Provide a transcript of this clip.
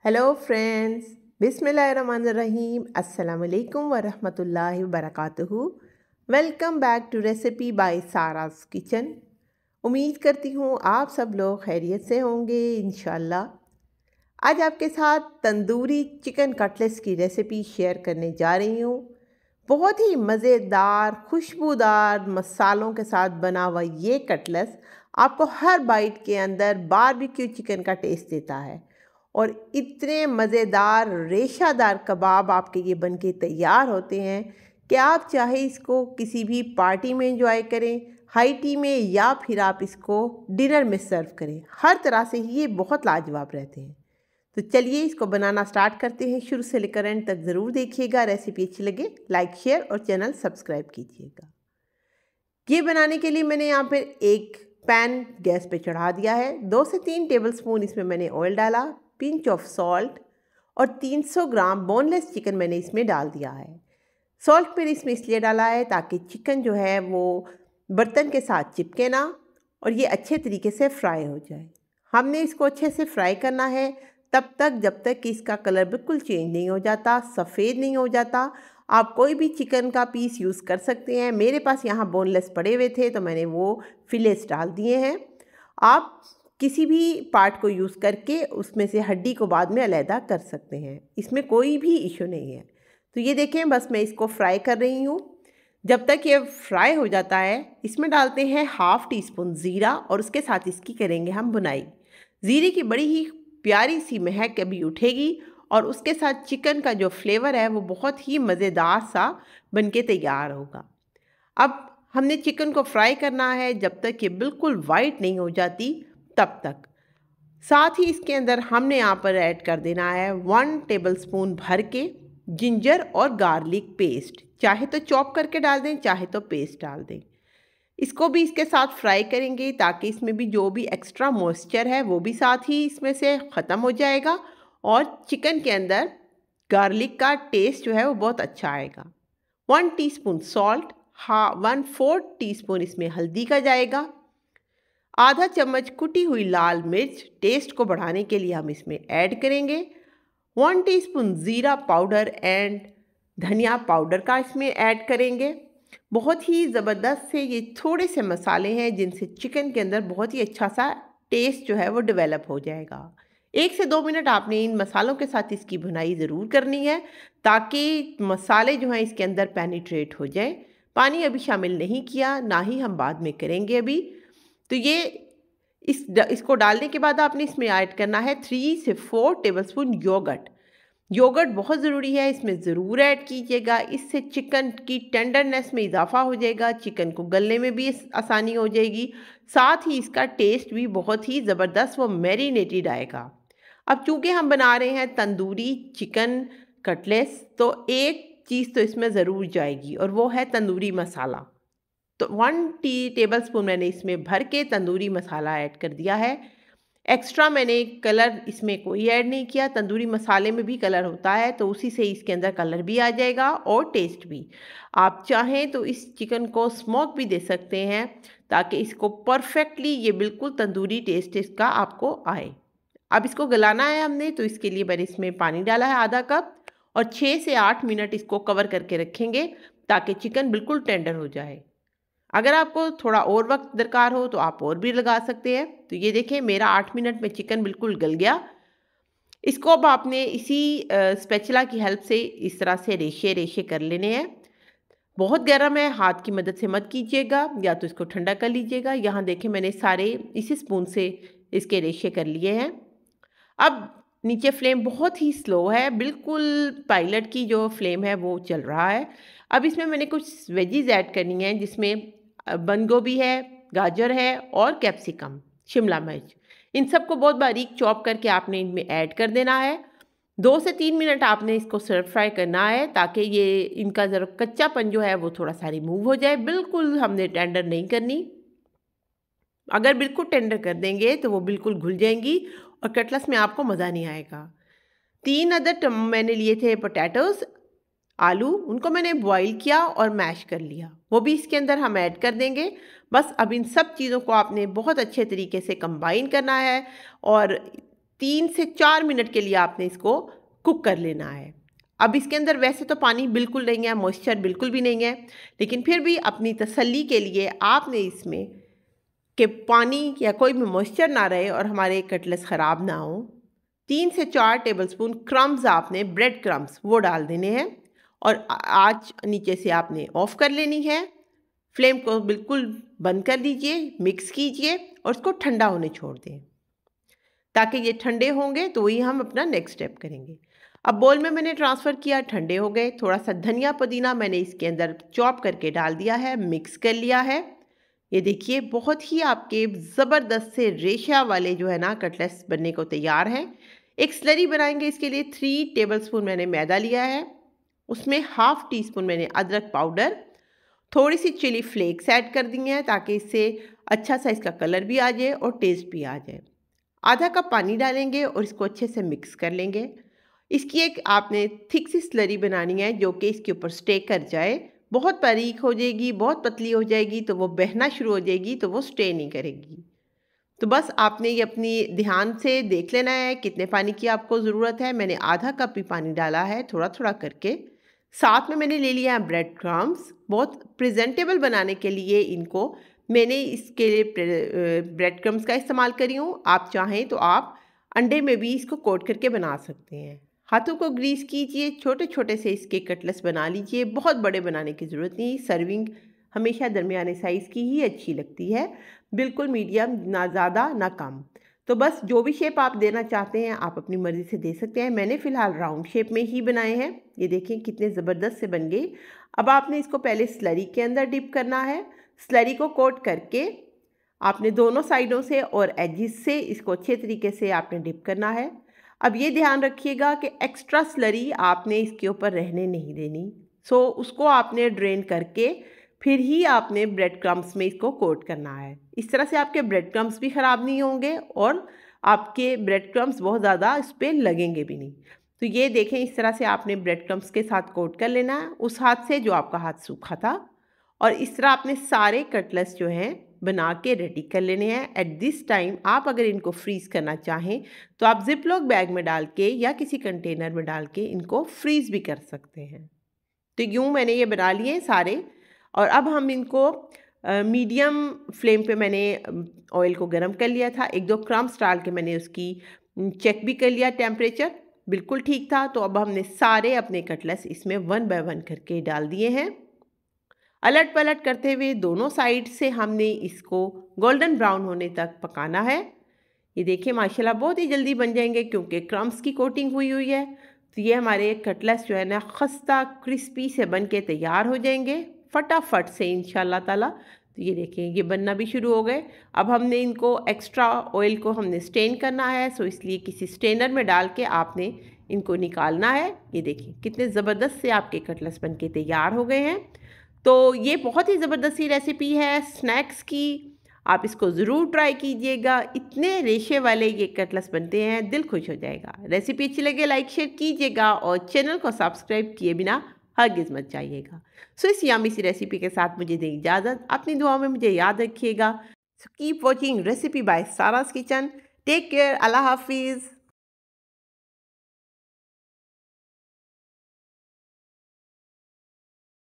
Hello friends, बिस्मिल्लाहिर्रहमानिर्रहीम, अस्सलाम वालेकुम वरहमतुल्लाहि वबरकातुहू। Welcome back to recipe by Sara's kitchen. उम्मीद करती हूँ आप सब लोग खैरियत से होंगे इंशाल्लाह। आज आपके साथ तंदूरी चिकन कटलेट्स की रेसिपी शेयर करने जा रही हूँ। बहुत ही मज़ेदार खुशबूदार मसालों के साथ बना हुआ ये कटलेट्स आपको हर बाइट के अंदर बारबेक्यू चिकन का टेस्ट देता है और इतने मज़ेदार रेशादार कबाब आपके ये बनके तैयार होते हैं कि आप चाहे इसको किसी भी पार्टी में एंजॉय करें, हाई टी में, या फिर आप इसको डिनर में सर्व करें, हर तरह से ही ये बहुत लाजवाब रहते हैं। तो चलिए इसको बनाना स्टार्ट करते हैं। शुरू से लेकर एंड तक ज़रूर देखिएगा। रेसिपी अच्छी लगे लाइक शेयर और चैनल सब्सक्राइब कीजिएगा। ये बनाने के लिए मैंने यहाँ पर एक पैन गैस पे चढ़ा दिया है। 2 से 3 टेबलस्पून इसमें मैंने ऑयल डाला, पिंच ऑफ सॉल्ट और 300 ग्राम बोनलेस चिकन मैंने इसमें डाल दिया है। सॉल्ट पर इसमें इसलिए डाला है ताकि चिकन जो है वो बर्तन के साथ चिपके ना और ये अच्छे तरीके से फ्राई हो जाए। हमने इसको अच्छे से फ्राई करना है तब तक जब तक कि इसका कलर बिल्कुल चेंज नहीं हो जाता, सफ़ेद नहीं हो जाता। आप कोई भी चिकन का पीस यूज़ कर सकते हैं। मेरे पास यहाँ बोनलेस पड़े हुए थे तो मैंने वो फिलेट्स डाल दिए हैं। आप किसी भी पार्ट को यूज़ करके उसमें से हड्डी को बाद में अलहदा कर सकते हैं, इसमें कोई भी इशू नहीं है। तो ये देखें, बस मैं इसको फ्राई कर रही हूँ। जब तक ये फ्राई हो जाता है इसमें डालते हैं हाफ़ टी स्पून ज़ीरा और उसके साथ इसकी करेंगे हम भुनाई। ज़ीरे की बड़ी ही प्यारी सी महक अभी उठेगी और उसके साथ चिकन का जो फ्लेवर है वो बहुत ही मज़ेदार सा बनके तैयार होगा। अब हमने चिकन को फ्राई करना है जब तक ये बिल्कुल वाइट नहीं हो जाती तब तक। साथ ही इसके अंदर हमने यहाँ पर ऐड कर देना है 1 टेबलस्पून भर के जिंजर और गार्लिक पेस्ट। चाहे तो चॉप करके डाल दें, चाहे तो पेस्ट डाल दें। इसको भी इसके साथ फ्राई करेंगे ताकि इसमें भी जो भी एक्स्ट्रा मॉइस्चर है वो भी साथ ही इसमें से ख़त्म हो जाएगा और चिकन के अंदर गार्लिक का टेस्ट जो है वो बहुत अच्छा आएगा। 1 टीस्पून सॉल्ट, 1/4 टीस्पून इसमें हल्दी का जाएगा, आधा चम्मच कुटी हुई लाल मिर्च टेस्ट को बढ़ाने के लिए हम इसमें ऐड करेंगे, 1 टीस्पून ज़ीरा पाउडर एंड धनिया पाउडर का इसमें ऐड करेंगे। बहुत ही ज़बरदस्त से ये थोड़े से मसाले हैं जिनसे चिकन के अंदर बहुत ही अच्छा सा टेस्ट जो है वो डेवलप हो जाएगा। 1 से 2 मिनट आपने इन मसालों के साथ इसकी भुनाई ज़रूर करनी है ताकि मसाले जो हैं इसके अंदर पेनिट्रेट हो जाए। पानी अभी शामिल नहीं किया, ना ही हम बाद में करेंगे अभी। तो ये इसको डालने के बाद आपने इसमें ऐड करना है 3 से 4 टेबलस्पून योगर्ट। योगर्ट बहुत ज़रूरी है, इसमें ज़रूर ऐड कीजिएगा। इससे चिकन की टेंडरनेस में इजाफा हो जाएगा, चिकन को गलने में भी आसानी हो जाएगी, साथ ही इसका टेस्ट भी बहुत ही ज़बरदस्त वो मैरिनेटेड आएगा। अब चूँकि हम बना रहे हैं तंदूरी चिकन कटलेट्स तो एक चीज़ तो इसमें ज़रूर जाएगी और वो है तंदूरी मसाला। तो 1 टेबलस्पून मैंने इसमें भर के तंदूरी मसाला ऐड कर दिया है। एक्स्ट्रा मैंने कलर इसमें कोई ऐड नहीं किया। तंदूरी मसाले में भी कलर होता है तो उसी से इसके अंदर कलर भी आ जाएगा और टेस्ट भी। आप चाहें तो इस चिकन को स्मोक भी दे सकते हैं ताकि इसको परफेक्टली ये बिल्कुल तंदूरी टेस्ट इसका आपको आए। अब इसको गलाना है हमने, तो इसके लिए मैंने इसमें पानी डाला है आधा कप और 6 से 8 मिनट इसको कवर करके रखेंगे ताकि चिकन बिल्कुल टेंडर हो जाए। अगर आपको थोड़ा और वक्त दरकार हो तो आप और भी लगा सकते हैं। तो ये देखें, मेरा 8 मिनट में चिकन बिल्कुल गल गया। इसको अब आपने इसी स्पैचुला की हेल्प से इस तरह से रेशे रेशे कर लेने हैं। बहुत गर्म है, हाथ की मदद से मत कीजिएगा, या तो इसको ठंडा कर लीजिएगा। यहाँ देखें मैंने सारे इसी स्पून से इसके रेशे कर लिए हैं। अब नीचे फ्लेम बहुत ही स्लो है, बिल्कुल पायलट की जो फ्लेम है वो चल रहा है। अब इसमें मैंने कुछ वेजीज ऐड करनी है जिसमें बंद गोभी है, गाजर है और कैप्सिकम, शिमला मिर्च। इन सबको बहुत बारीक चॉप करके आपने इनमें ऐड कर देना है। 2 से 3 मिनट आपने इसको स्टर फ्राई करना है ताकि ये इनका ज़रा कच्चापन जो है वो थोड़ा सा रिमूव हो जाए। बिल्कुल हमने टेंडर नहीं करनी, अगर बिल्कुल टेंडर कर देंगे तो वो बिल्कुल घुल जाएंगी और कटलेट्स में आपको मज़ा नहीं आएगा। 3 अदर मैंने लिए थे पोटैटोज़, आलू, उनको मैंने बॉईल किया और मैश कर लिया, वो भी इसके अंदर हम ऐड कर देंगे। बस अब इन सब चीज़ों को आपने बहुत अच्छे तरीके से कंबाइन करना है और 3 से 4 मिनट के लिए आपने इसको कुक कर लेना है। अब इसके अंदर वैसे तो पानी बिल्कुल नहीं है, मॉइस्चर बिल्कुल भी नहीं है, लेकिन फिर भी अपनी तसल्ली के लिए आपने इसमें कि पानी या कोई भी मॉइस्चर ना रहे और हमारे कटलेट्स ख़राब ना हो, 3 से 4 टेबलस्पून क्रम्स आपने ब्रेड क्रम्स वो डाल देने हैं और आँच नीचे से आपने ऑफ़ कर लेनी है। फ्लेम को बिल्कुल बंद कर दीजिए, मिक्स कीजिए और उसको ठंडा होने छोड़ दें, ताकि ये ठंडे होंगे तो वही हम अपना नेक्स्ट स्टेप करेंगे। अब बोल में मैंने ट्रांसफ़र किया, ठंडे हो गए। थोड़ा सा धनिया पुदीना मैंने इसके अंदर चॉप करके डाल दिया है, मिक्स कर लिया है। ये देखिए बहुत ही आपके ज़बरदस्त से रेशा वाले जो है ना कटलेट्स बनने को तैयार हैं। एक स्लरी बनाएंगे, इसके लिए 3 टेबलस्पून मैंने मैदा लिया है, उसमें हाफ़ टी स्पून मैंने अदरक पाउडर, थोड़ी सी चिली फ्लेक्स ऐड कर दी हैं ताकि इससे अच्छा सा इसका कलर भी आ जाए और टेस्ट भी आ जाए। आधा कप पानी डालेंगे और इसको अच्छे से मिक्स कर लेंगे। इसकी एक आपने थिक सी स्लरी बनानी है जो कि इसके ऊपर स्टे कर जाए। बहुत बारीक हो जाएगी, बहुत पतली हो जाएगी तो वो बहना शुरू हो जाएगी तो वो स्टे नहीं करेगी। तो बस आपने ये अपनी ध्यान से देख लेना है कितने पानी की आपको ज़रूरत है। मैंने आधा कप ही पानी डाला है, थोड़ा थोड़ा करके। साथ में मैंने ले लिया है ब्रेड क्रम्स। बहुत प्रेजेंटेबल बनाने के लिए इनको मैंने इसके लिए ब्रेड क्रम्स का इस्तेमाल करी हूँ। आप चाहें तो आप अंडे में भी इसको कोट करके बना सकते हैं। हाथों को ग्रीस कीजिए, छोटे छोटे से इसके कटलेट्स बना लीजिए। बहुत बड़े बनाने की ज़रूरत नहीं, सर्विंग हमेशा दरमियाने साइज़ की ही अच्छी लगती है, बिल्कुल मीडियम, ना ज़्यादा ना कम। तो बस जो भी शेप आप देना चाहते हैं आप अपनी मर्ज़ी से दे सकते हैं। मैंने फ़िलहाल राउंड शेप में ही बनाए हैं। ये देखें कितने ज़बरदस्त से बन गए। अब आपने इसको पहले स्लरी के अंदर डिप करना है। स्लरी को कोट करके आपने दोनों साइडों से और एजिस से इसको अच्छे तरीके से आपने डिप करना है। अब ये ध्यान रखिएगा कि एक्स्ट्रा स्लरी आपने इसके ऊपर रहने नहीं देनी। सो उसको आपने ड्रेन करके फिर ही आपने ब्रेड क्रम्स में इसको कोट करना है। इस तरह से आपके ब्रेड क्रम्स भी ख़राब नहीं होंगे और आपके ब्रेड क्रम्स बहुत ज़्यादा इस पर लगेंगे भी नहीं। तो ये देखें, इस तरह से आपने ब्रेड क्रम्स के साथ कोट कर लेना है, उस हाथ से जो आपका हाथ सूखा था। और इस तरह आपने सारे कटलेट्स जो हैं बना के रेडी कर लेने हैं। एट दिस टाइम आप अगर इनको फ्रीज़ करना चाहें तो आप जिप लॉक बैग में डाल के या किसी कंटेनर में डाल के इनको फ्रीज़ भी कर सकते हैं। तो यूँ मैंने ये बना लिए सारे और अब हम इनको मीडियम फ्लेम पे मैंने ऑयल को गरम कर लिया था। 1-2 क्रम्स डाल के मैंने उसकी चेक भी कर लिया, टेम्परेचर बिल्कुल ठीक था। तो अब हमने सारे अपने कटलेट्स इसमें 1 बाय 1 करके डाल दिए हैं। अलट पलट करते हुए दोनों साइड से हमने इसको गोल्डन ब्राउन होने तक पकाना है। ये देखिए माशाल्लाह बहुत ही जल्दी बन जाएंगे क्योंकि क्रम्स की कोटिंग हुई हुई है। तो ये हमारे कटलेट्स जो है ना खस्ता क्रिस्पी से बन के तैयार हो जाएंगे फटाफट से इंशाल्लाह ताला। तो ये देखें ये बनना भी शुरू हो गए। अब हमने इनको एक्स्ट्रा ऑयल को हमने स्टेन करना है, सो इसलिए किसी स्टेनर में डाल के आपने इनको निकालना है। ये देखिए कितने ज़बरदस्त से आपके कटलेट्स बन के तैयार हो गए हैं। तो ये बहुत ही ज़बरदस्त सी रेसिपी है स्नैक्स की, आप इसको ज़रूर ट्राई कीजिएगा। इतने रेशे वाले ये कटलेट्स बनते हैं, दिल खुश हो जाएगा। रेसिपी अच्छी लगे लाइक शेयर कीजिएगा और चैनल को सब्सक्राइब किए बिना हरगिज़ मत जाइएगा। सो इस यामी सी रेसिपी के साथ मुझे दें इजाज़त। अपनी दुआओं में मुझे याद रखिएगा। So keep watching recipe by Sara's kitchen. Take care, Allah हाफिज़।